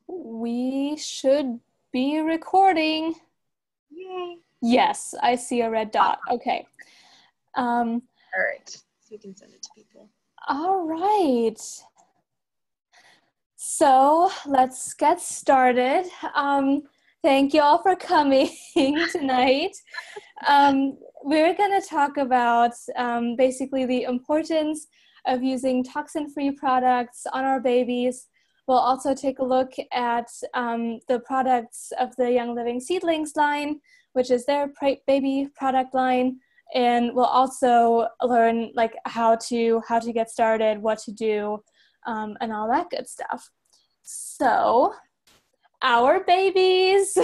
We should be recording. Yay. Yes, I see a red dot. Okay. All right. So we can send it to people. All right. So let's get started. Thank you all for coming tonight. We're going to talk about basically the importance of using toxin-free products on our babies. We'll also take a look at the products of the Young Living Seedlings line, which is their baby product line. And we'll also learn like how to get started, what to do, and all that good stuff. So, our babies.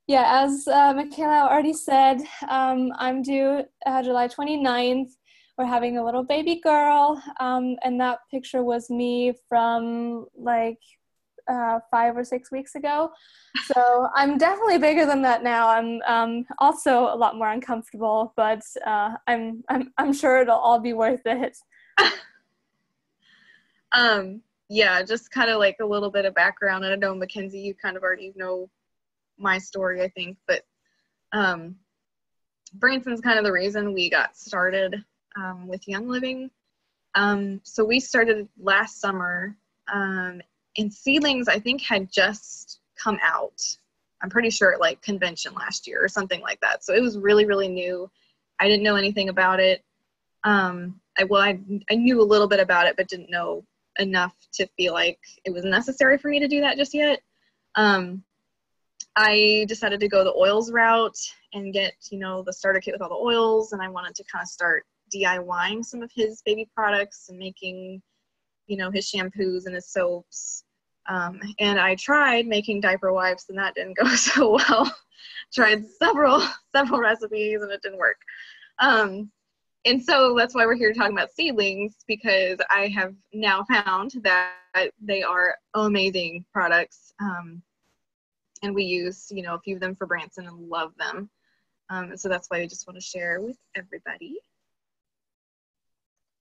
Yeah, as Michaela already said, I'm due July 29th. We're having a little baby girl, and that picture was me from like 5 or 6 weeks ago. So I'm definitely bigger than that now. I'm also a lot more uncomfortable, but I'm sure it'll all be worth it. Yeah, just kind of like a little bit of background. And I know, Mackenzie, you kind of already know my story, I think, but Branson's kind of the reason we got started with Young Living. So we started last summer, and Seedlings, I think, had just come out. I'm pretty sure at like convention last year or something like that. So it was really, really new. I didn't know anything about it. I knew a little bit about it, but didn't know enough to feel like it was necessary for me to do that just yet. I decided to go the oils route and get, the starter kit with all the oils, and I wanted to kind of start DIYing some of his baby products and making, his shampoos and his soaps. And I tried making diaper wipes, and that didn't go so well. Tried several recipes, and it didn't work. And so that's why we're here talking about Seedlings, because I have now found that they are amazing products. And we use, a few of them for Branson and love them. And so that's why I just want to share with everybody.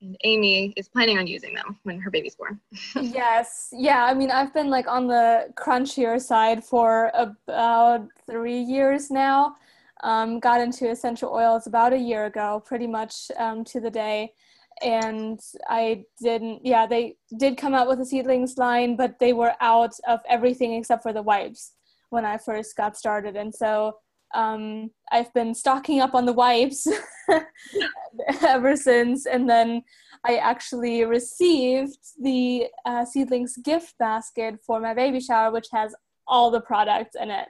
And Amy is planning on using them when her baby's born. Yes. Yeah. I mean, I've been like on the crunchier side for about 3 years now. Got into essential oils about a year ago, pretty much to the day. And they did come out with a Seedlings line, but they were out of everything except for the wipes when I first got started. And so I've been stocking up on the wipes ever since. And then I actually received the Seedlings gift basket for my baby shower, which has all the products in it.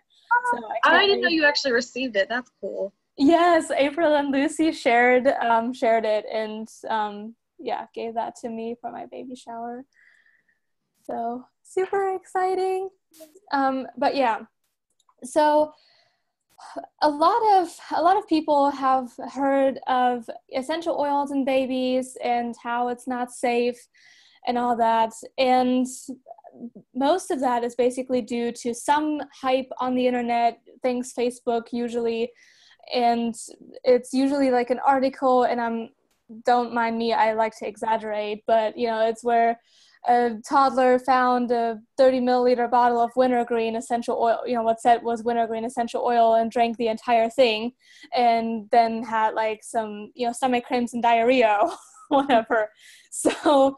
So I didn't know you actually received it. That's cool. Yes, April and Lucy shared it, and gave that to me for my baby shower. So super exciting. But yeah, so a lot of people have heard of essential oils in babies and how it's not safe and all that, and most of that is basically due to some hype on the internet, things Facebook usually, and it's usually like an article, and don't mind me, I like to exaggerate, but it's where a toddler found a 30 milliliter bottle of wintergreen essential oil, what said was wintergreen essential oil, and drank the entire thing, and then had like some stomach cramps and diarrhea or whatever. So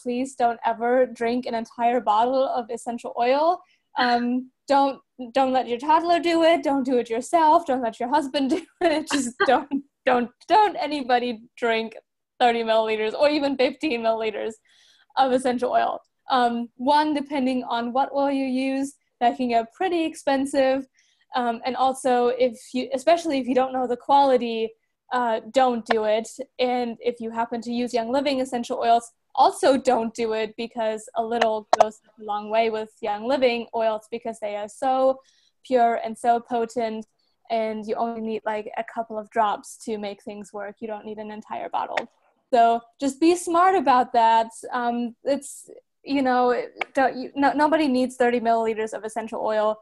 please don't ever drink an entire bottle of essential oil. Don't let your toddler do it. Don't do it yourself. Don't let your husband do it. Just don't anybody drink 30 milliliters or even 15 milliliters of essential oil. One, depending on what oil you use, that can get pretty expensive. And also, especially if you don't know the quality, don't do it. And if you happen to use Young Living essential oils, also don't do it, because a little goes a long way with Young Living oils, because they are so pure and so potent, and you only need like a couple of drops to make things work. You don't need an entire bottle. So just be smart about that. Nobody needs 30 milliliters of essential oil.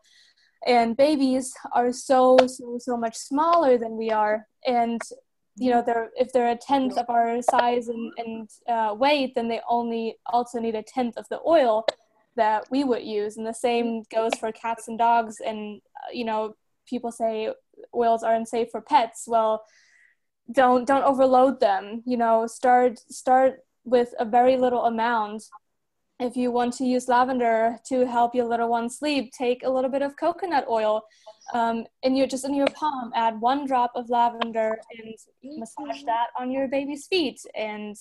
And babies are so much smaller than we are. And if they're a tenth of our size and weight, then they also need a tenth of the oil that we would use. And the same goes for cats and dogs. And people say oils are unsafe for pets. Well, don't overload them. Start with a very little amount. If you want to use lavender to help your little one sleep, take a little bit of coconut oil in your palm, add 1 drop of lavender and massage that on your baby's feet, and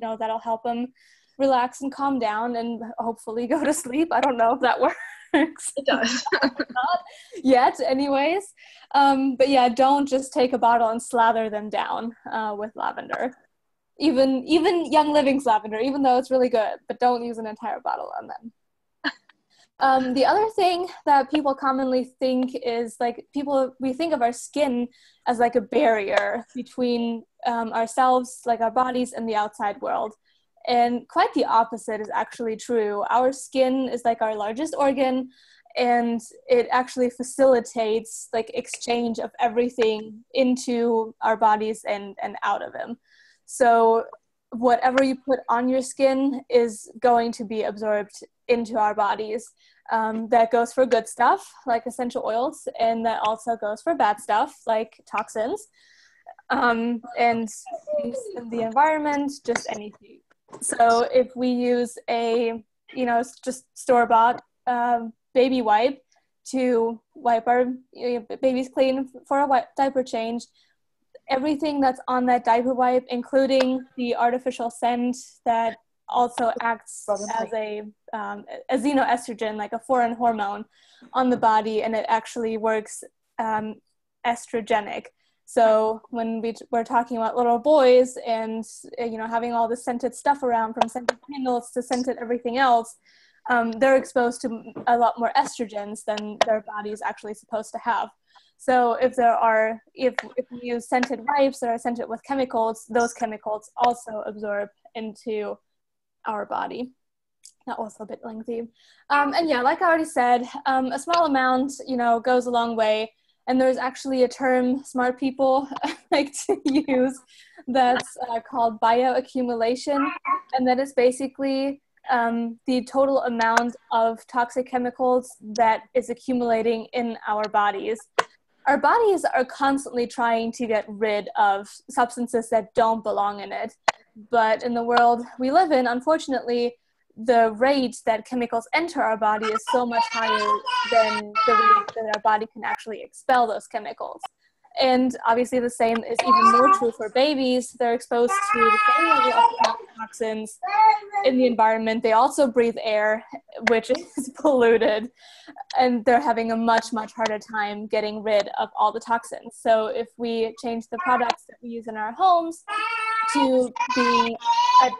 that'll help them relax and calm down and hopefully go to sleep. I don't know if that works. It does. Not yet anyways. But yeah, don't just take a bottle and slather them down with lavender. Even Young Living's lavender, even though it's really good, but don't use an entire bottle on them. The other thing that people commonly think is we think of our skin as like a barrier between ourselves, like our bodies, and the outside world. And quite the opposite is actually true. Our skin is like our largest organ, and it actually facilitates like exchange of everything into our bodies and out of them. So whatever you put on your skin is going to be absorbed into our bodies. That goes for good stuff, like essential oils, and that also goes for bad stuff, like toxins, and things in the environment, just anything. So if we use a, just store-bought baby wipe to wipe our babies clean for a diaper change, everything that's on that diaper wipe, including the artificial scent that also acts as a xenoestrogen, like a foreign hormone on the body, and it actually works estrogenic. So when we're talking about little boys and having all the scented stuff around, from scented candles to scented everything else, they're exposed to a lot more estrogens than their body is actually supposed to have. So if we use scented wipes that are scented with chemicals, those chemicals also absorb into our body. That was a bit lengthy. And yeah, like I already said, a small amount, goes a long way. And there's actually a term smart people like to use that's called bioaccumulation. And that is basically the total amount of toxic chemicals that is accumulating in our bodies. Our bodies are constantly trying to get rid of substances that don't belong in it. But in the world we live in, unfortunately, the rate that chemicals enter our body is so much higher than the rate that our body can actually expel those chemicals. And obviously the same is even more true for babies. They're exposed to the same level of toxins in the environment. They also breathe air, which is polluted, and they're having a much, much harder time getting rid of all the toxins. So if we change the products that we use in our homes to being a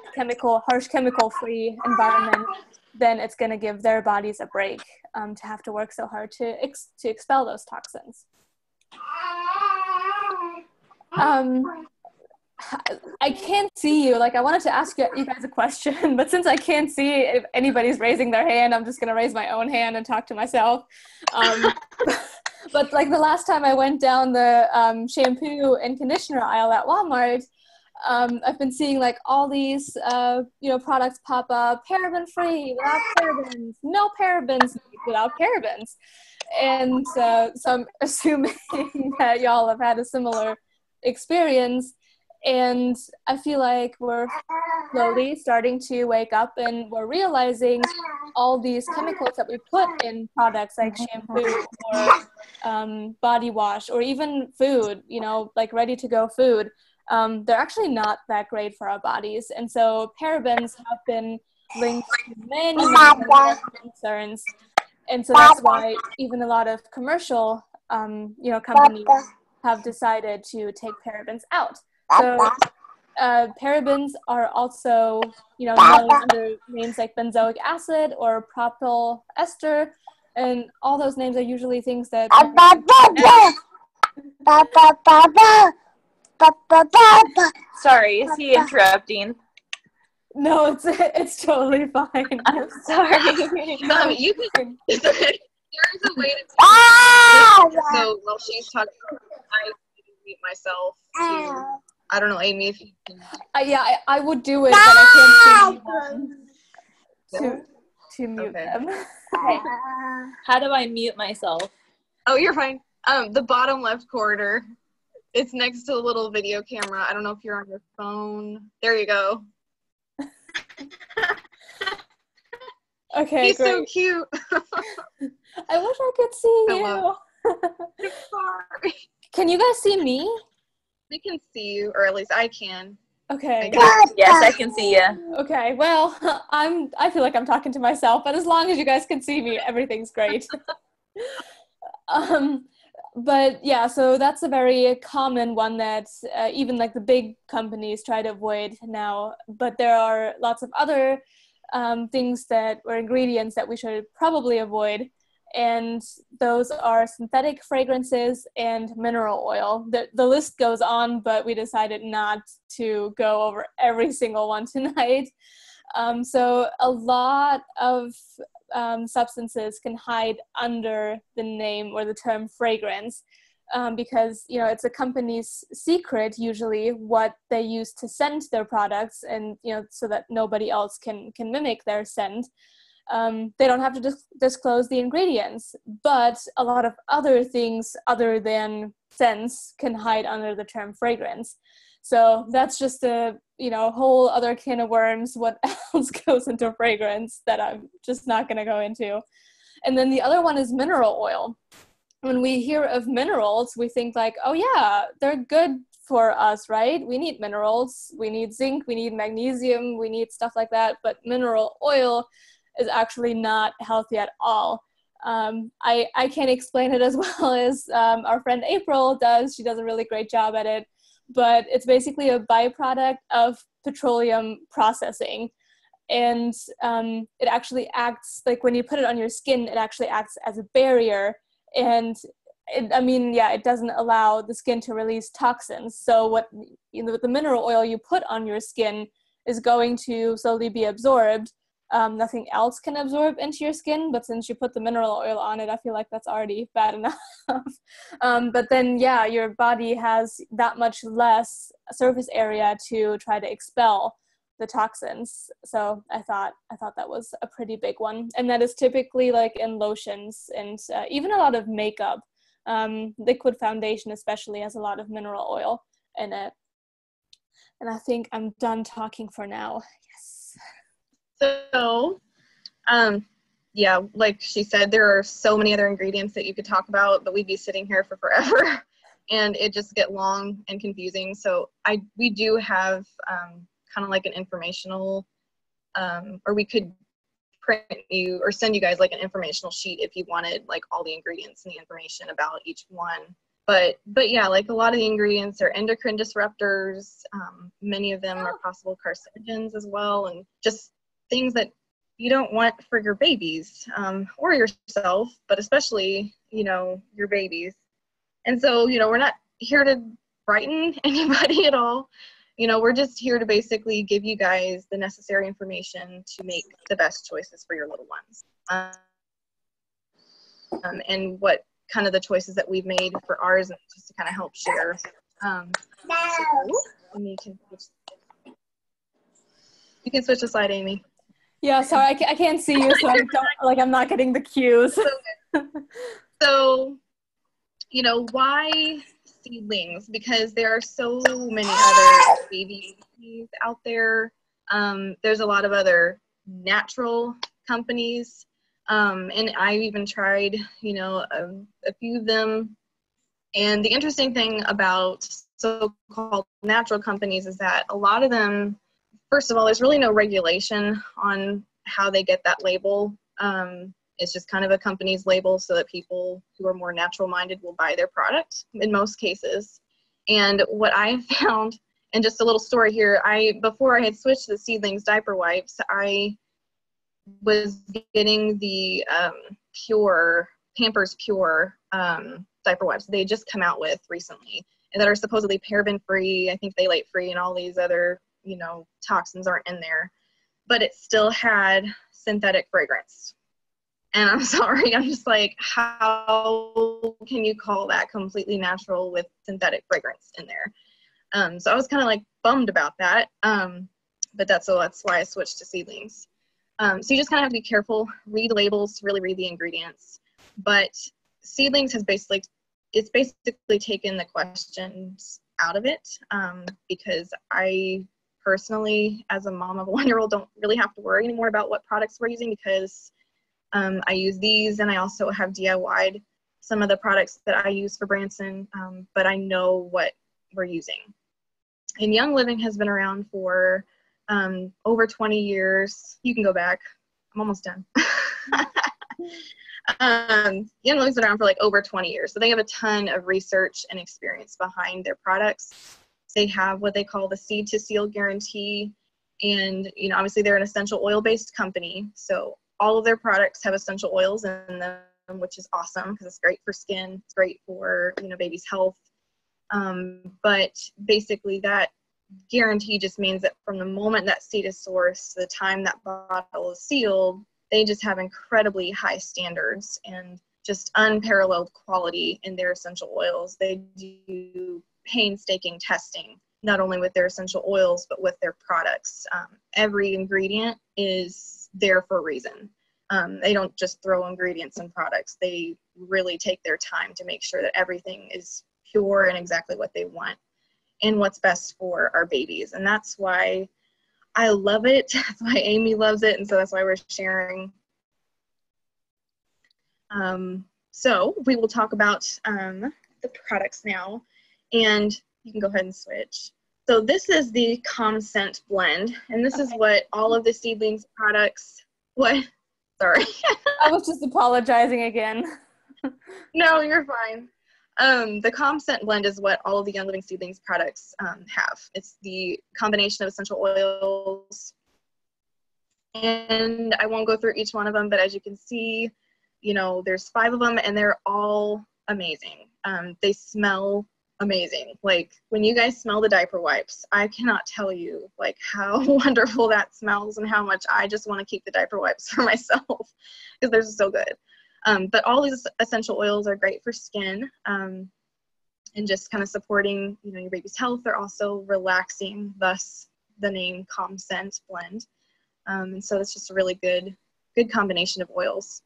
harsh chemical-free environment, then it's going to give their bodies a break to have to work so hard to expel those toxins. I can't see you. I wanted to ask you guys a question, but since I can't see if anybody's raising their hand, I'm just going to raise my own hand and talk to myself. But the last time I went down the shampoo and conditioner aisle at Walmart, I've been seeing all these products pop up: paraben free, without parabens, no parabens, without parabens. And so I'm assuming that y'all have had a similar experience. And I feel like we're slowly starting to wake up, and we're realizing all these chemicals that we put in products like shampoo or body wash, or even food, ready-to-go food. They're actually not that great for our bodies. And so parabens have been linked to many concerns. And so that's why even a lot of commercial, companies have decided to take parabens out. So parabens are also, known under names like benzoic acid or propyl ester, and all those names are usually things that. Sorry, is he interrupting? No, it's totally fine. I'm sorry. No, you can. There's a way to. So while she's talking, I mute myself to I don't know, Amy, if you can. Yeah, I would do it, but I can't see to mute Okay. them. How do I mute myself? Oh, you're fine. The bottom left corner. It's next to the little video camera. I don't know if you're on your phone. There you go. Okay, He's great. so cute. I wish I could see I you. love I'm sorry. Can you guys see me? We can see you, or at least I can. Okay. Yes, I can see you. Okay. Well, I feel like I'm talking to myself, but as long as you guys can see me, everything's great. But yeah, so that's a very common one that even like the big companies try to avoid now. But there are lots of other things or ingredients that we should probably avoid. And those are synthetic fragrances and mineral oil. The list goes on, but we decided not to go over every single one tonight. So a lot of substances can hide under the name or the term fragrance because, you know, it's a company's secret usually what they use to scent their products, and, you know, so that nobody else can mimic their scent. They don't have to disclose the ingredients, but a lot of other things other than scents can hide under the term fragrance. So that's just a, you know, whole other can of worms. What else goes into fragrance that I'm just not going to go into. And then the other one is mineral oil. When we hear of minerals, we think like, oh yeah, they're good for us, right? We need minerals, we need zinc, we need magnesium, we need stuff like that. But mineral oil is actually not healthy at all. I can't explain it as well as our friend April does. She does a really great job at it. But it's basically a byproduct of petroleum processing. And it actually acts, like when you put it on your skin, it actually acts as a barrier. And it doesn't allow the skin to release toxins. So what, you know, the mineral oil you put on your skin is going to slowly be absorbed. Nothing else can absorb into your skin, but since you put the mineral oil on it, I feel like that's already bad enough. But then, yeah, your body has that much less surface area to try to expel the toxins. So I thought that was a pretty big one, and that is typically like in lotions and even a lot of makeup. Liquid foundation especially has a lot of mineral oil in it. And I think I'm done talking for now. Yes. So, yeah, like she said, there are so many other ingredients that you could talk about, but we'd be sitting here for forever and it just get long and confusing. So we do have kind of like an informational, or we could print you or send you guys like an informational sheet if you wanted like all the ingredients and the information about each one. But yeah, like a lot of the ingredients are endocrine disruptors. Many of them are possible carcinogens as well, and just things that you don't want for your babies or yourself, but especially, you know, your babies. And so, you know, we're not here to frighten anybody at all. You know, we're just here to basically give you guys the necessary information to make the best choices for your little ones. And what kind of the choices that we've made for ours, and just to kind of help share. You can switch the slide, Amy. Yeah, sorry, I can't see you, so I'm not getting the cues. So, you know, why Seedlings? Because there are so many other baby companies out there. There's a lot of other natural companies, and I've even tried, you know, a few of them. And the interesting thing about so-called natural companies is that a lot of them, first of all, there's really no regulation on how they get that label. It's just kind of a company's label so that people who are more natural minded will buy their product in most cases. And what I found, and just a little story here, before I had switched to the Seedlings diaper wipes, I was getting the Pampers Pure diaper wipes they just come out with recently, and that are supposedly paraben free, I think phthalate free, and all these other, you know, toxins aren't in there, but it still had synthetic fragrance. And I'm sorry, I'm just like, how can you call that completely natural with synthetic fragrance in there? So I was kind of like bummed about that. But that's why I switched to Seedlings. So you just kind of have to be careful, read labels, really read the ingredients. But Seedlings has basically taken the questions out of it, because I personally, as a mom of a 1-year-old, don't really have to worry anymore about what products we're using, because I use these, and I also have DIY'd some of the products that I use for Branson, but I know what we're using. And Young Living has been around for over 20 years. You can go back. I'm almost done. Young Living's been around for like over 20 years. So they have a ton of research and experience behind their products. They have what they call the seed to seal guarantee. And, you know, obviously they're an essential oil-based company. So all of their products have essential oils in them, which is awesome because it's great for skin. It's great for, you know, baby's health. But basically that guarantee just means that from the moment that seed is sourced to the time that bottle is sealed, they just have incredibly high standards and just unparalleled quality in their essential oils. They do painstaking testing, not only with their essential oils, but with their products. Every ingredient is there for a reason. They don't just throw ingredients in products. They really take their time to make sure that everything is pure and exactly what they want and what's best for our babies. And that's why I love it. That's why Amy loves it. And so that's why we're sharing. So we will talk about the products now, and you can go ahead and switch. So this is the Calm Scent blend, and this is what all of the Seedlings products, sorry. I was just apologizing again. No, you're fine. The Calm Scent blend is what all of the Young Living Seedlings products have. It's the combination of essential oils, and I won't go through each one of them, but as you can see, you know, there's 5 of them, and they're all amazing. They smell amazing. Like, when you guys smell the diaper wipes, I cannot tell you, like, how wonderful that smells and how much I just want to keep the diaper wipes for myself because they're so good. But all these essential oils are great for skin, and just kind of supporting, you know, your baby's health. They're also relaxing, thus the name Calm Scent blend. And so it's just a really good combination of oils.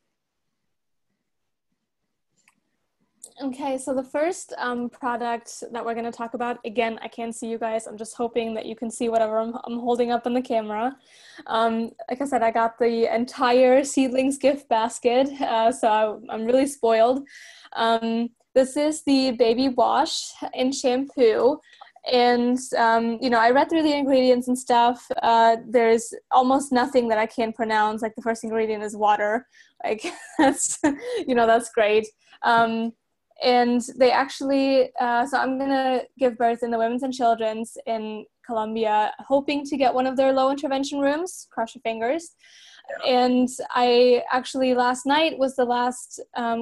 Okay, so the first product that we're going to talk about, again, I can't see you guys. I'm just hoping that you can see whatever I'm holding up in the camera. Like I said, I got the entire Seedlings gift basket, so I'm really spoiled. This is the baby wash and shampoo. And, you know, I read through the ingredients and stuff. There's almost nothing that I can't pronounce. Like, the first ingredient is water. Like, that's, you know, that's great. And they actually, so I'm going to give birth in the Women's and Children's in Columbia, hoping to get one of their low intervention rooms, cross your fingers. And I actually, last night was the last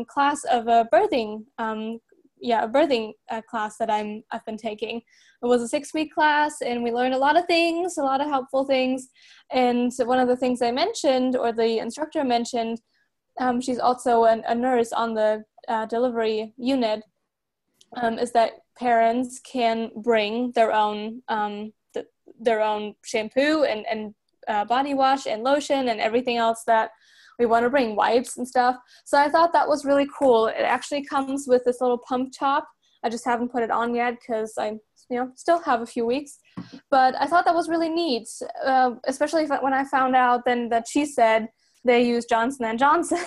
class of a birthing, class that I've been taking. It was a 6-week class, and we learned a lot of things, a lot of helpful things. And one of the things I mentioned, or the instructor mentioned, she's also a nurse on the delivery unit, is that parents can bring their own shampoo and body wash and lotion and everything else that we want to bring, wipes and stuff. So I thought that was really cool. It actually comes with this little pump top. I just haven't put it on yet because I, you know, still have a few weeks. But I thought that was really neat, especially when I found out then that she said they use Johnson & Johnson,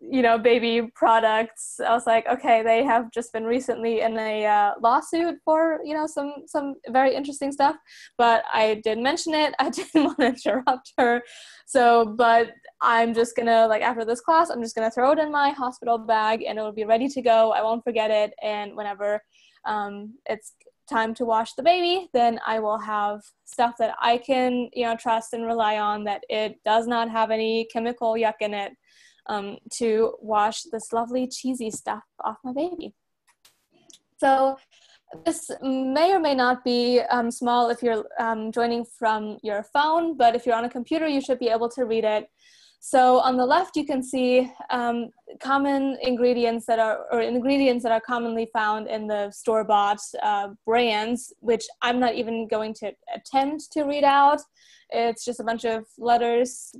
you know, baby products. I was like, okay, they have just been recently in a lawsuit for, you know, some very interesting stuff, but I did mention it. I didn't want to interrupt her. So, but I'm just gonna, like, after this class, I'm just gonna throw it in my hospital bag and it'll be ready to go. I won't forget it. And whenever it's time to wash the baby, then I will have stuff that I can, you know, trust and rely on, that it does not have any chemical yuck in it, to wash this lovely cheesy stuff off my baby. So this may or may not be small if you're joining from your phone, but if you're on a computer, you should be able to read it. So on the left, you can see common ingredients that are commonly found in the store-bought brands, which I'm not even going to attempt to read out. It's just a bunch of letters,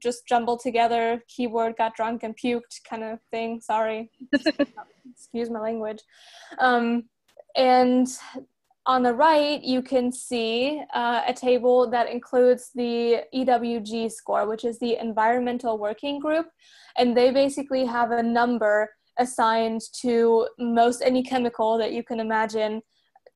just jumbled together, keyword got drunk and puked kind of thing. Sorry. Excuse my language. And on the right, you can see a table that includes the EWG score, which is the Environmental Working Group. And they basically have a number assigned to most any chemical that you can imagine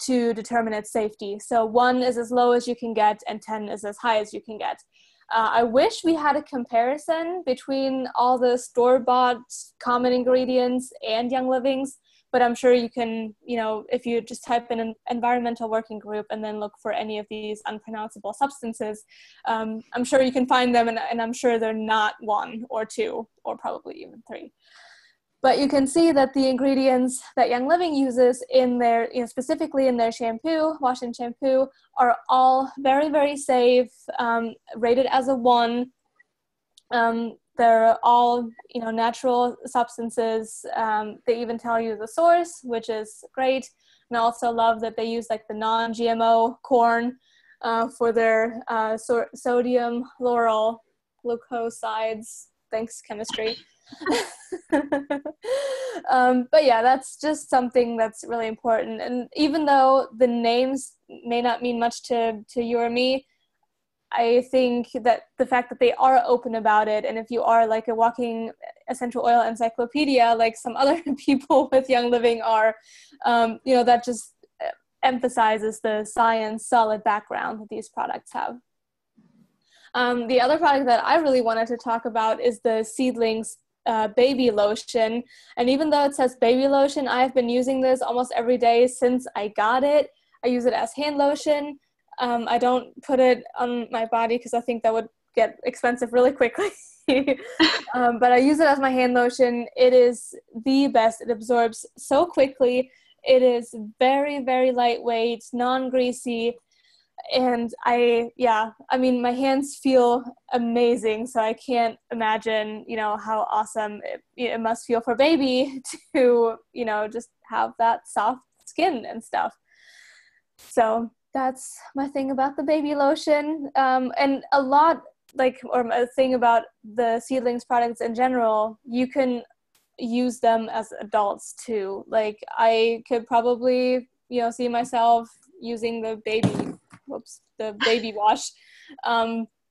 to determine its safety. So 1 is as low as you can get, and 10 is as high as you can get. I wish we had a comparison between all the store-bought common ingredients and Young Living's, but I'm sure you can, if you just type in an environmental working group and then look for any of these unpronounceable substances, I'm sure you can find them, and I'm sure they're not 1 or 2 or probably even 3. But you can see that the ingredients that Young Living uses in their, specifically in their shampoo, wash-in shampoo, are all very, very safe, rated as a 1. They're all, natural substances. They even tell you the source, which is great. And I also love that they use like the non-GMO corn for their sodium lauryl glucosides. Thanks, chemistry. But yeah, that's just something that's really important. And even though the names may not mean much to you or me, I think that the fact that they are open about it, and if you are like a walking essential oil encyclopedia, like some other people with Young Living are, that just emphasizes the science solid background that these products have. The other product that I really wanted to talk about is the Seedlings baby lotion. And even though it says baby lotion, I've been using this almost every day since I got it. I use it as hand lotion. I don't put it on my body because I think that would get expensive really quickly. But I use it as my hand lotion. It is the best. It absorbs so quickly. It is very, very lightweight, non-greasy. And my hands feel amazing. So I can't imagine, how awesome it must feel for baby to, just have that soft skin and stuff. So that's my thing about the baby lotion. And a thing about the Seedlings products in general, you can use them as adults too. Like I could probably, see myself using the baby wash,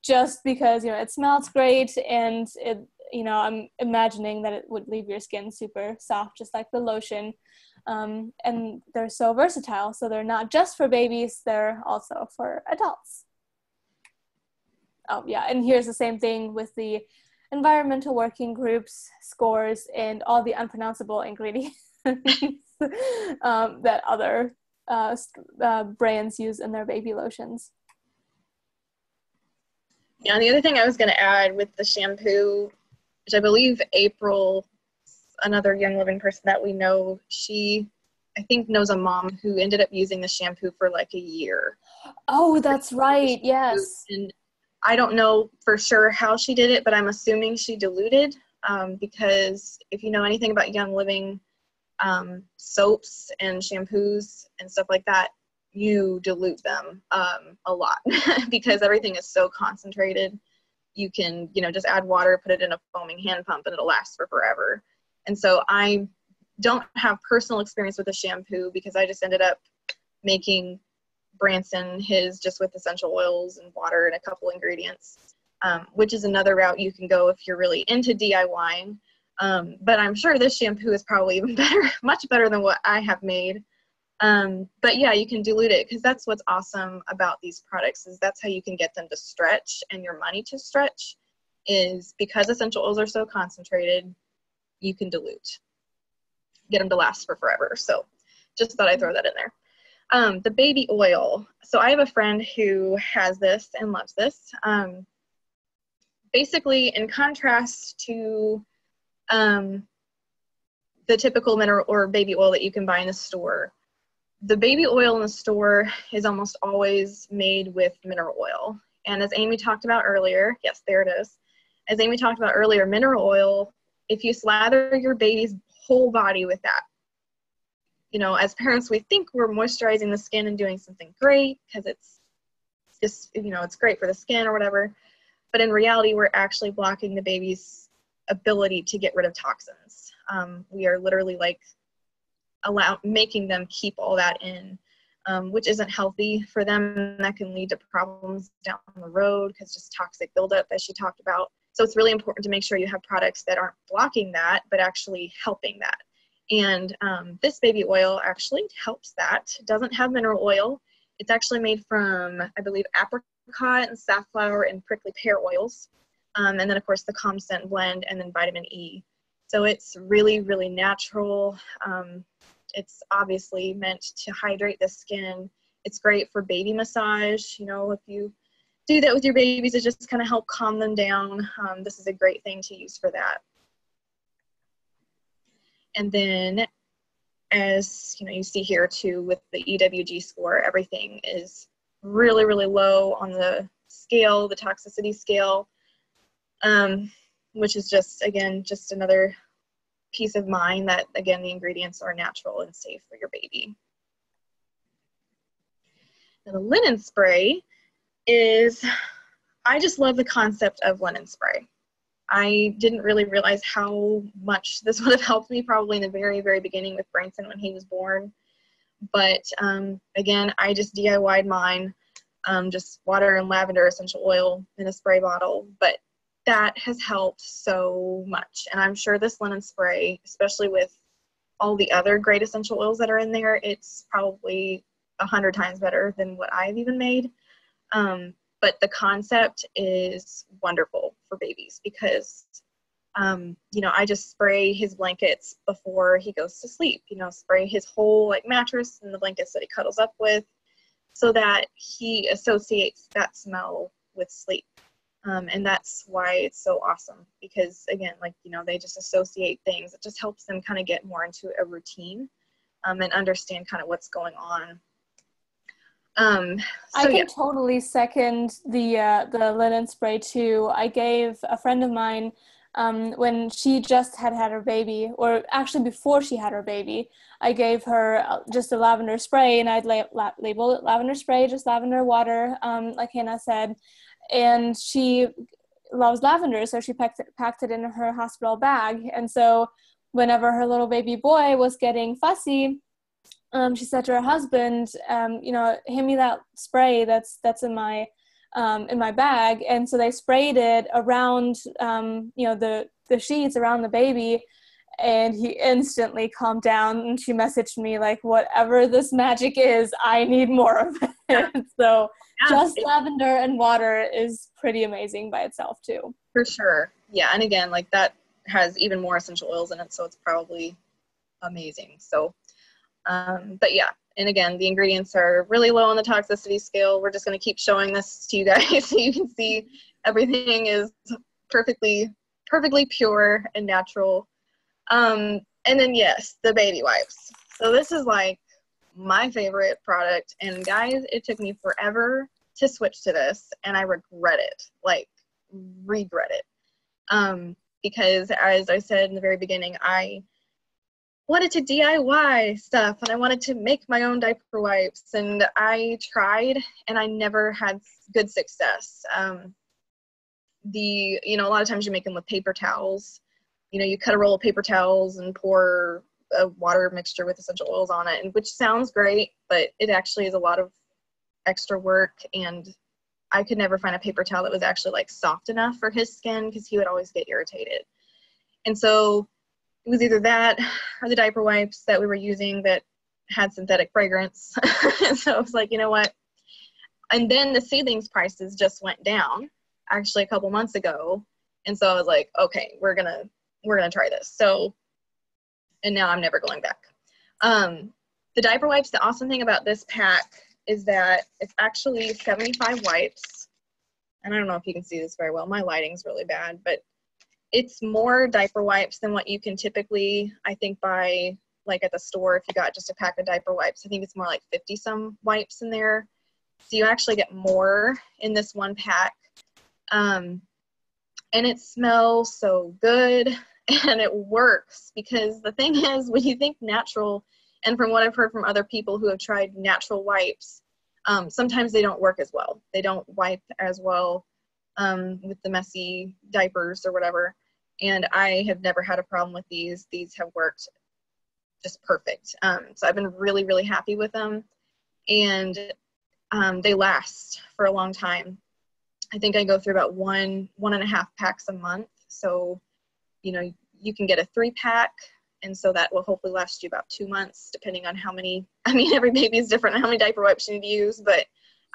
just because, it smells great, and it, I'm imagining that it would leave your skin super soft, just like the lotion. And they're so versatile. So they're not just for babies, they're also for adults. Oh yeah, and here's the same thing with the environmental working groups, scores, and all the unpronounceable ingredients that other brands use in their baby lotions. Yeah, and the other thing I was going to add with the shampoo, which I believe April, another Young Living person that we know, she, I think, knows a mom who ended up using the shampoo for like a year. Oh, that's right. Yes. And I don't know for sure how she did it, but I'm assuming she diluted, because if you know anything about Young Living soaps and shampoos and stuff like that, you dilute them a lot because everything is so concentrated. You can, just add water, put it in a foaming hand pump, and it'll last for forever. And so I don't have personal experience with the shampoo because I just ended up making Branson his just with essential oils and water and a couple ingredients, which is another route you can go if you're really into DIYing. But I'm sure this shampoo is probably even better, much better than what I have made. But yeah, you can dilute it because that's what's awesome about these products is that's how you can get them to stretch and your money to stretch is because essential oils are so concentrated, you can dilute, get them to last for forever. So just thought I'd throw that in there. The baby oil. So I have a friend who has this and loves this. Basically, in contrast to the typical mineral or baby oil that you can buy in the store, the baby oil in the store is almost always made with mineral oil. And as Amy talked about earlier, yes, there it is. as Amy talked about earlier, mineral oil, if you slather your baby's whole body with that, you know, as parents, we think we're moisturizing the skin and doing something great because it's just, you know, it's great for the skin or whatever. But in reality, we're actually blocking the baby's ability to get rid of toxins. We are literally like making them keep all that in, which isn't healthy for them. That can lead to problems down the road because just toxic buildup, as she talked about. So it's really important to make sure you have products that aren't blocking that, but actually helping that. And this baby oil actually helps that. It doesn't have mineral oil. It's actually made from, I believe, apricot and safflower and prickly pear oils. And then, of course, the calm scent blend and then vitamin E. So it's really, really natural. It's obviously meant to hydrate the skin. It's great for baby massage. You know, if you do that with your babies, it just kind of help calm them down. This is a great thing to use for that. And then, as you know, you see here too with the EWG score, everything is really, really low on the scale, the toxicity scale, which is just, again, just another peace of mind that, again, the ingredients are natural and safe for your baby. Now, the linen spray is, I just love the concept of linen spray. I didn't really realize how much this would have helped me probably in the very, very beginning with Branson when he was born. But again, I just DIY'd mine, just water and lavender essential oil in a spray bottle. But that has helped so much. And I'm sure this linen spray, especially with all the other great essential oils that are in there, it's probably 100 times better than what I've even made. But the concept is wonderful for babies because, you know, I just spray his blankets before he goes to sleep, you know, spray his whole like mattress and the blankets that he cuddles up with so that he associates that smell with sleep. And that's why it's so awesome because, again, like, you know, they just associate things. It just helps them kind of get more into a routine and understand kind of what's going on. I can totally second the linen spray too. I gave a friend of mine when she just had her baby, or actually before she had her baby, I gave her just a lavender spray, and I'd label it lavender spray, just lavender water, like Hannah said. And she loves lavender, so she packed it in her hospital bag. And so whenever her little baby boy was getting fussy, she said to her husband, you know, hand me that spray that's in my bag. And so they sprayed it around, you know, the sheets around the baby, and he instantly calmed down. And she messaged me like, whatever this magic is, I need more of it. So just lavender and water is pretty amazing by itself too. For sure. Yeah. And again, like that has even more essential oils in it, so it's probably amazing. So but yeah, and again, the ingredients are really low on the toxicity scale. We're just going to keep showing this to you guys so you can see everything is perfectly pure and natural. And then yes, the baby wipes. So this is like my favorite product, and guys, it took me forever to switch to this, and I regret it, like regret it. Because as I said in the very beginning, I wanted to DIY stuff and I wanted to make my own diaper wipes, and I tried and I never had good success. You know, a lot of times you make them with paper towels. You know, you cut a roll of paper towels and pour a water mixture with essential oils on it, and which sounds great, but it actually is a lot of extra work, and I could never find a paper towel that was actually like soft enough for his skin because he would always get irritated. And so it was either that or the diaper wipes that we were using that had synthetic fragrance. So I was like, you know what? And then the Seedlings prices just went down actually a couple months ago. And so I was like, okay, we're gonna try this. So, and now I'm never going back. The diaper wipes, the awesome thing about this pack is that it's actually 75 wipes. And I don't know if you can see this very well. My lighting's really bad, but it's more diaper wipes than what you can typically, I think, buy like at the store if you got just a pack of diaper wipes. I think it's more like 50 some wipes in there. So you actually get more in this one pack. And and it smells so good, and it works, because the thing is, when you think natural, and from what I've heard from other people who have tried natural wipes, sometimes they don't work as well. They don't wipe as well with the messy diapers or whatever. And I have never had a problem with these. These have worked just perfect. So I've been really, really happy with them. And they last for a long time. I think I go through about 1.5 packs a month. So, you can get a 3-pack. And so that will hopefully last you about 2 months, depending on how many, every baby is different on how many diaper wipes you need to use, but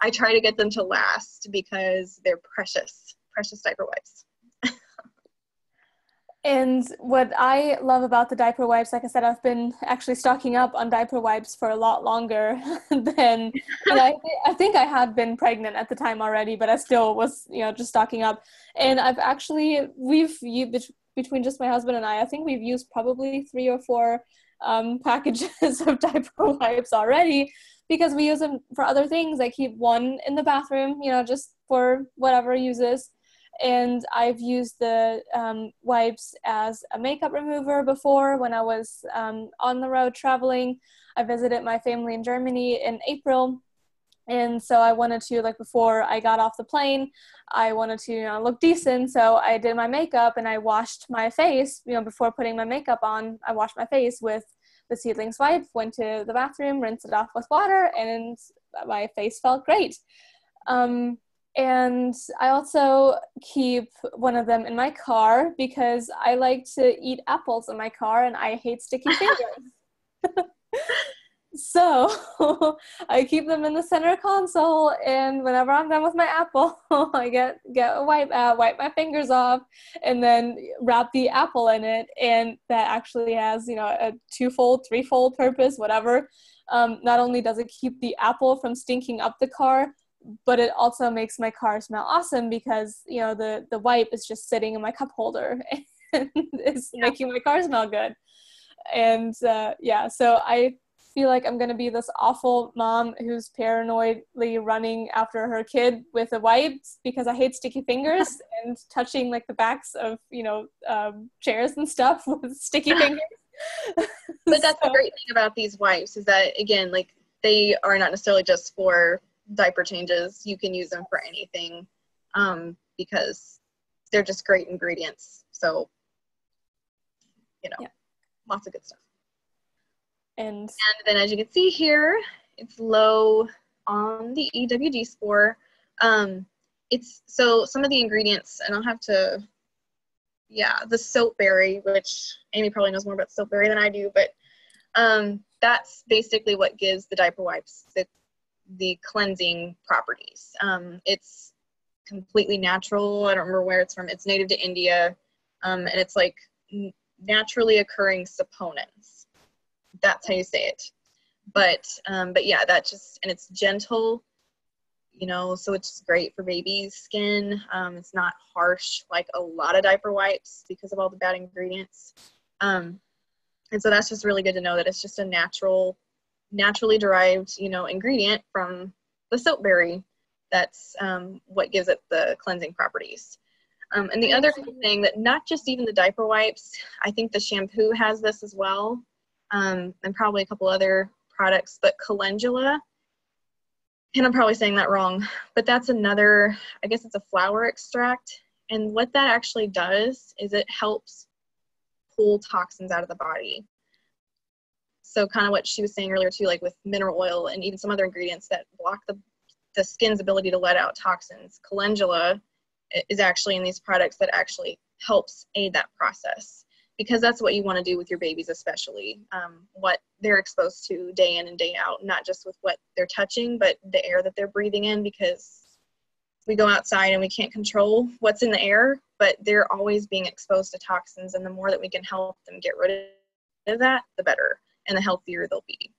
I try to get them to last because they're precious, precious diaper wipes. And what I love about the diaper wipes, like I said, I've been actually stocking up on diaper wipes for a lot longer and I think I had been pregnant at the time already, but I still was, just stocking up. And between just my husband and I think we've used probably 3 or 4 packages of diaper wipes already, because we use them for other things. I keep one in the bathroom, just for whatever uses. And I've used the wipes as a makeup remover before when I was on the road traveling. I visited my family in Germany in April. And so I wanted to, before I got off the plane, I wanted to look decent. So I did my makeup and I washed my face, before putting my makeup on, I washed my face with the Seedlings wipe, went to the bathroom, rinsed it off with water, and my face felt great. And I also keep one of them in my car because I like to eat apples in my car and I hate sticky fingers. So I keep them in the center console, and whenever I'm done with my apple, I get a wipe out, wipe my fingers off, and then wrap the apple in it. And that actually has, a 2-fold, 3-fold purpose, whatever. Not only does it keep the apple from stinking up the car, but it also makes my car smell awesome because, the wipe is just sitting in my cup holder and it's making my car smell good. And so I feel like I'm going to be this awful mom who's paranoidly running after her kid with the wipes because I hate sticky fingers and touching the backs of, chairs and stuff with sticky fingers. But that's the great thing about these wipes is that, again, they are not necessarily just for diaper changes. You can use them for anything because they're just great ingredients. So, lots of good stuff. And then, as you can see here, it's low on the EWG score. So some of the ingredients, and I'll have to, the soapberry, which Amy probably knows more about soapberry than I do, but that's basically what gives the diaper wipes the cleansing properties. It's completely natural. I don't remember where it's from. It's native to India, and it's naturally occurring saponins. That's how you say it. But yeah, and it's gentle, so it's great for baby's skin. It's not harsh like a lot of diaper wipes because of all the bad ingredients. And so that's just really good to know that it's just a naturally derived, ingredient from the soapberry. That's what gives it the cleansing properties. And the other thing that not just even the diaper wipes, I think the shampoo has this as well. And probably a couple other products, but calendula, and I'm probably saying that wrong, but that's another, I guess it's a flower extract. And what that actually does is it helps pull toxins out of the body. So kind of what she was saying earlier too, with mineral oil and even some other ingredients that block the skin's ability to let out toxins. Calendula is actually in these products that actually helps aid that process, because that's what you want to do with your babies, especially what they're exposed to day in and day out, not just with what they're touching, but the air that they're breathing in, because we go outside and we can't control what's in the air, but they're always being exposed to toxins, and the more that we can help them get rid of that, the better, and the healthier they'll be.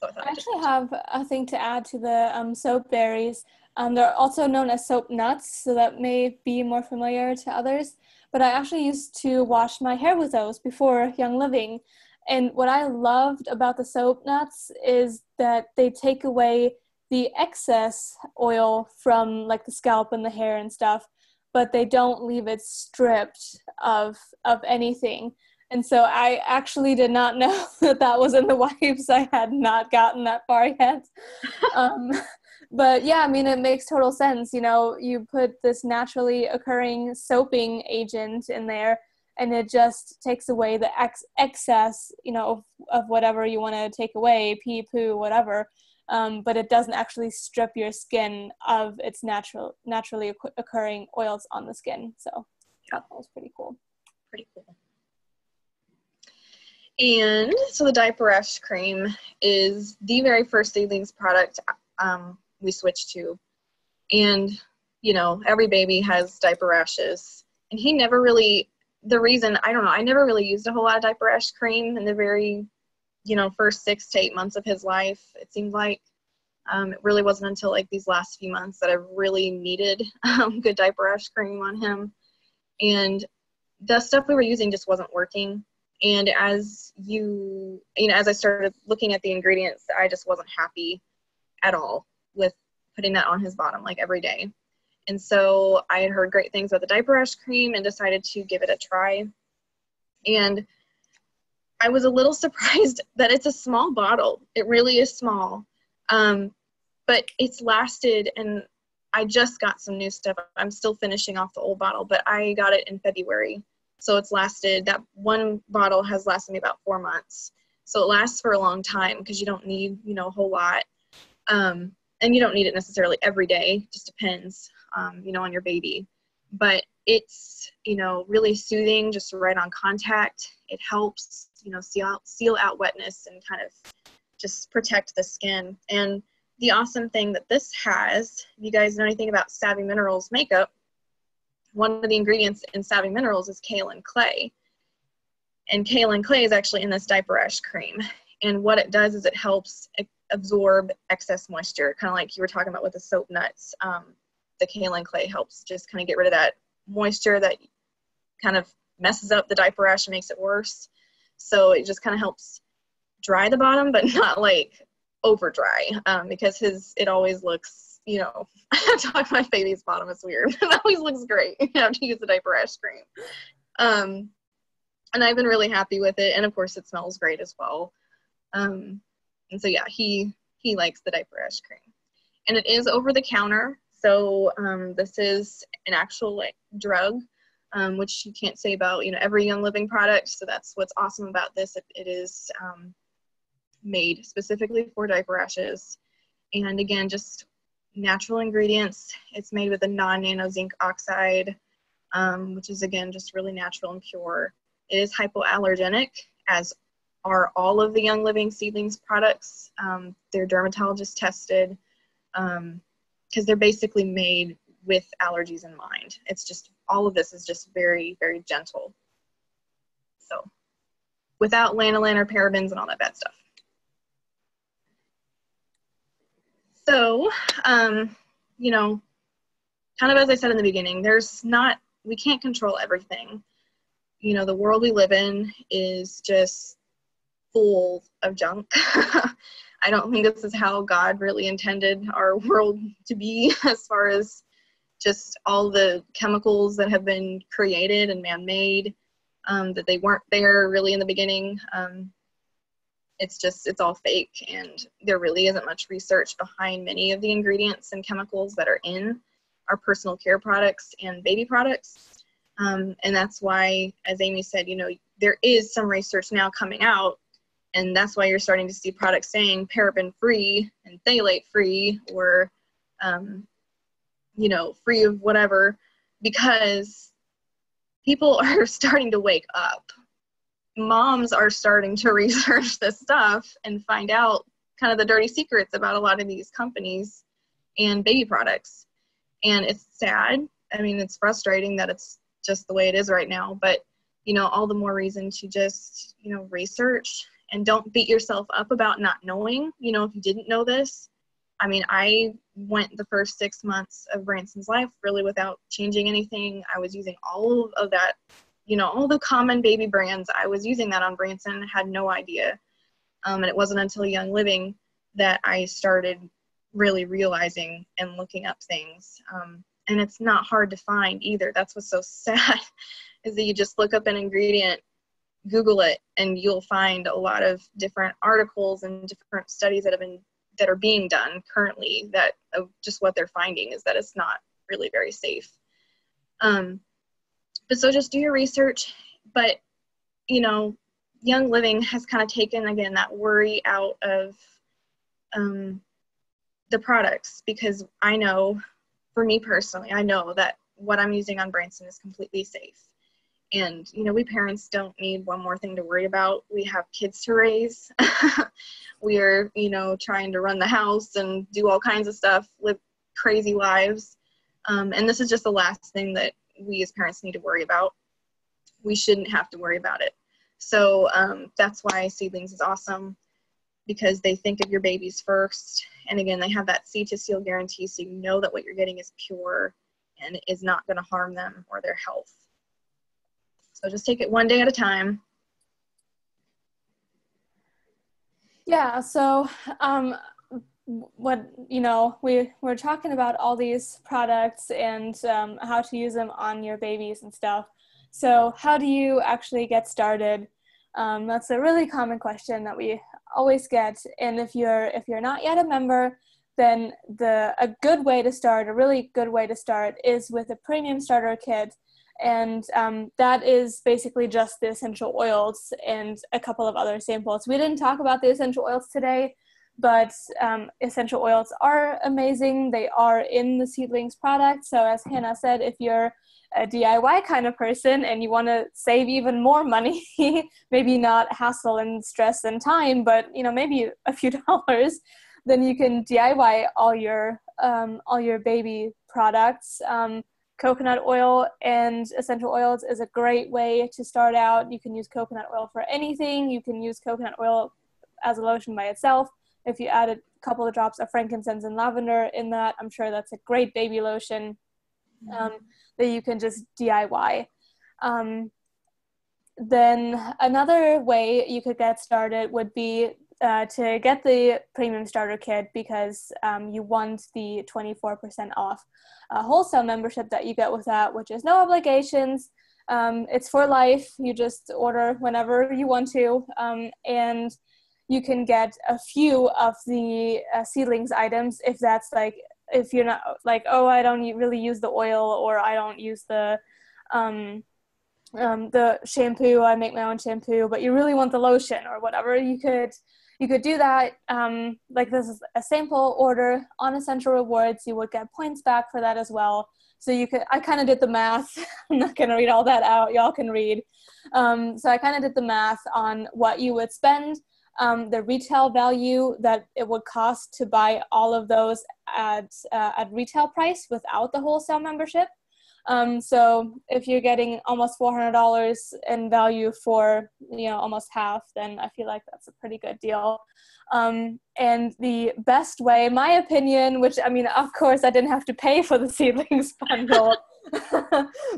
So I actually have a thing to add to the soap berries. They're also known as soap nuts, so that may be more familiar to others. But I actually used to wash my hair with those before Young Living. And what I loved about the soap nuts is that they take away the excess oil from the scalp and the hair and stuff. but they don't leave it stripped of anything. And so I actually did not know that was in the wipes. I had not gotten that far yet. But yeah, I mean, it makes total sense. You put this naturally occurring soaping agent in there, and it just takes away the excess, of whatever you want to take away, pee, poo, whatever. But it doesn't actually strip your skin of its naturally occurring oils on the skin. So that was pretty cool. Pretty cool. And so the diaper rash cream is the very first Seedlings product we switched to. And, every baby has diaper rashes. And he never really, I never really used a whole lot of diaper rash cream in the very, first 6 to 8 months of his life, it seemed like. It really wasn't until like these last few months that I really needed good diaper rash cream on him. And the stuff we were using just wasn't working. And as as I started looking at the ingredients, I just wasn't happy at all with putting that on his bottom like every day. And so I had heard great things about the diaper rash cream and decided to give it a try. And I was a little surprised that it's a small bottle. It really is small. But it's lasted, and I just got some new stuff. I'm still finishing off the old bottle, but I got it in February. So it's lasted, that one bottle has lasted me about 4 months. So it lasts for a long time because you don't need, a whole lot. And you don't need it necessarily every day, just depends, on your baby. But it's, really soothing, just right on contact. It helps, seal out wetness and kind of just protect the skin. And the awesome thing that this has, if you guys know anything about Savvy Minerals makeup, one of the ingredients in Savvy Minerals is kaolin clay. And kaolin clay is actually in this diaper rash cream. And what it does is it helps absorb excess moisture, kind of like you were talking about with the soap nuts. The kaolin clay helps just kind of get rid of that moisture that kind of messes up the diaper rash and makes it worse. So it just kind of helps dry the bottom, but not like over dry, because it always looks, I talk about my baby's bottom, it's weird. It always looks great. You have to use the diaper rash cream. And I've been really happy with it. And of course it smells great as well. And so yeah, he likes the diaper rash cream. And it is over the counter. So this is an actual drug, which you can't say about, every Young Living product. So that's what's awesome about this. It is made specifically for diaper rashes. And again, just natural ingredients. It's made with a non-nano zinc oxide, which is again just really natural and pure. It is hypoallergenic, as are all of the Young Living Seedlings products. They're dermatologist tested, because they're basically made with allergies in mind. It's just, all of this is just very, very gentle. So without lanolin or parabens and all that bad stuff. So, kind of as I said in the beginning, we can't control everything. The world we live in is just full of junk. I don't think this is how God really intended our world to be, as far as just all the chemicals that have been created and man-made, that they weren't there really in the beginning. It's all fake, and there really isn't much research behind many of the ingredients and chemicals that are in our personal care products and baby products. And that's why, as Amy said, there is some research now coming out, and that's why you're starting to see products saying paraben-free and phthalate-free, or, free of whatever, because people are starting to wake up. Moms are starting to research this stuff and find out kind of the dirty secrets about a lot of these companies and baby products. And it's sad. I mean, it's frustrating that it's just the way it is right now, but, all the more reason to just, research, and don't beat yourself up about not knowing, if you didn't know this. I mean, I went the first 6 months of Branson's life really without changing anything. I was using all of that, all the common baby brands. I was using that on Branson, had no idea. And it wasn't until Young Living that I started really realizing and looking up things. and it's not hard to find either. That's what's so sad is that you just look up an ingredient, Google it, and you'll find a lot of different articles and different studies that are being done currently that just what they're finding is that it's not really very safe. But so just do your research. But, you know, Young Living has kind of taken, again, that worry out of the products, because I know, for me personally, I know that what I'm using on Branson is completely safe. And, you know, we parents don't need one more thing to worry about. We have kids to raise. We are, you know, trying to run the house and do all kinds of stuff, live crazy lives. And this is just the last thing that we as parents need to worry about. We shouldn't have to worry about it. So that's why Seedlings is awesome, because they think of your babies first. And again, they have that seed to seal guarantee, so you know that what you're getting is pure and is not going to harm them or their health. So just take it one day at a time. Yeah, so what, you know, we're talking about all these products and how to use them on your babies and stuff. So how do you actually get started? That's a really common question that we always get. And if you're not yet a member, then a good way to start, a really good way to start, is with a premium starter kit. And that is basically just the essential oils and a couple of other samples. We didn't talk about the essential oils today, but essential oils are amazing. They are in the Seedlings product. So as Hannah said, if you're a DIY kind of person and you want to save even more money, maybe not hassle and stress and time, but, you know, maybe a few dollars, then you can DIY all your baby products. Coconut oil and essential oils is a great way to start out. You can use coconut oil for anything. You can use coconut oil as a lotion by itself. If you add a couple of drops of frankincense and lavender in that, I'm sure that's a great baby lotion that you can just DIY. Then another way you could get started would be to get the premium starter kit, because you want the 24% off wholesale membership that you get with that, which is no obligations. It's for life. You just order whenever you want to, and you can get a few of the Seedlings items if that's like, if you're not like, oh, I don't really use the oil, or I don't use the shampoo, I make my own shampoo, but you really want the lotion or whatever, you could do that. Like, this is a sample order on Essential Rewards. You would get points back for that as well. So I kind of did the math. I'm not going to read all that out. Y'all can read. So I kind of did the math on what you would spend, the retail value that it would cost to buy all of those at retail price without the wholesale membership. So if you're getting almost $400 in value for, you know, almost half, then I feel like that's a pretty good deal. And the best way, in my opinion, which, I mean, of course I didn't have to pay for the Seedlings bundle,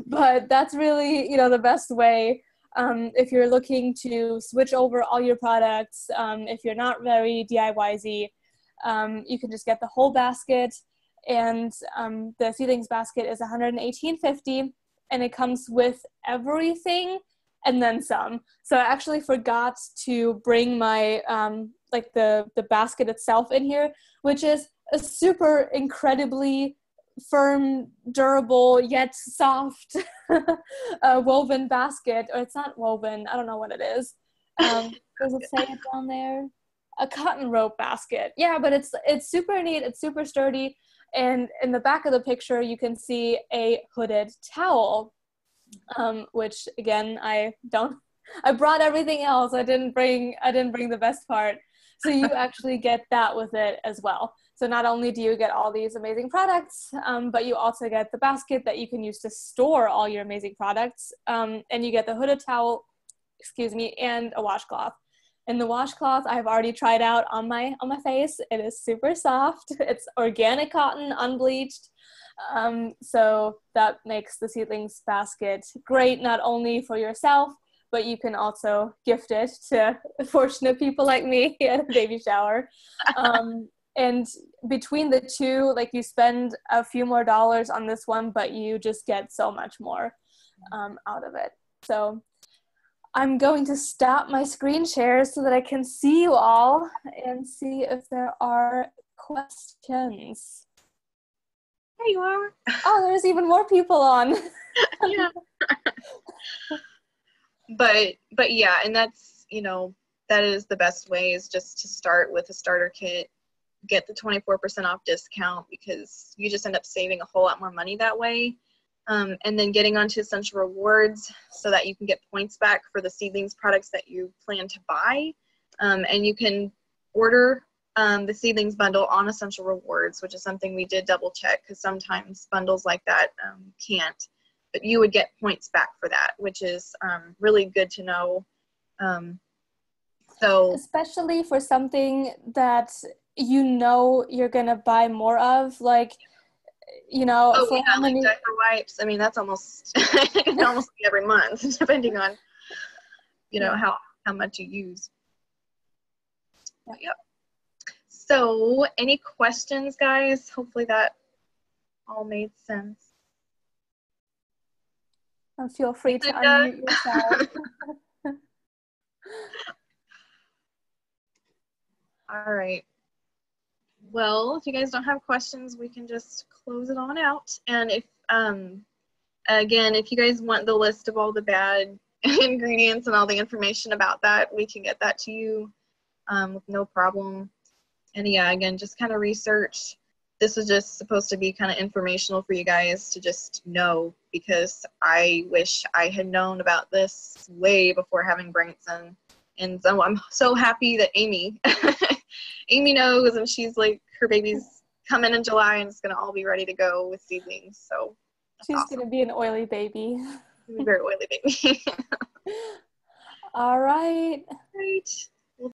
but that's really, you know, the best way. If you're looking to switch over all your products, if you're not very DIY-y, you can just get the whole basket. And the Seedlings basket is $118.50, and it comes with everything and then some. So I actually forgot to bring my like the basket itself in here, which is a super incredibly firm, durable, yet soft woven basket. Or it's not woven, I don't know what it is. Does it say it down there? A cotton rope basket. Yeah, but it's super neat, it's super sturdy. And in the back of the picture, you can see a hooded towel, which again, I brought everything else. I didn't bring the best part. So you actually get that with it as well. So not only do you get all these amazing products, but you also get the basket that you can use to store all your amazing products. And you get the hooded towel, and a washcloth. And the washcloth I've already tried out on my face. It is super soft. It's organic cotton, unbleached. So that makes the Seedlings basket great, not only for yourself, but you can also gift it to fortunate people like me at a baby shower. And between the two, like you spend a few more dollars on this one, but you just get so much more out of it. So I'm going to stop my screen share so that I can see you all and see if there are questions. There you are. Oh, there's even more people on. Yeah. But yeah, and that's, that is the best way, is just to start with a starter kit, get the 24% off discount, because you just end up saving a whole lot more money that way. And then getting onto Essential Rewards so that you can get points back for the Seedlings products that you plan to buy. And you can order the Seedlings bundle on Essential Rewards, which is something we did double check, because sometimes bundles like that can't. But you would get points back for that, which is really good to know. So especially for something that you're gonna buy more of, like for how many, like diaper wipes. I mean, that's almost it can almost be every month, depending on how much you use. Yep. So, any questions, guys? Hopefully that all made sense. And feel free to unmute yourself. All right. Well, if you guys don't have questions, we can just close it on out. And if, again, if you guys want the list of all the bad ingredients and all the information about that, we can get that to you with no problem. And yeah, again, just kind of research. This was just supposed to be kind of informational for you guys to just know, because I wish I had known about this way before having Branson. And so I'm so happy that Amy knows, and she's like, her baby's coming in July and it's going to all be ready to go with Seedlings. So she's awesome. going to be an oily baby. Very oily baby. All right. Great.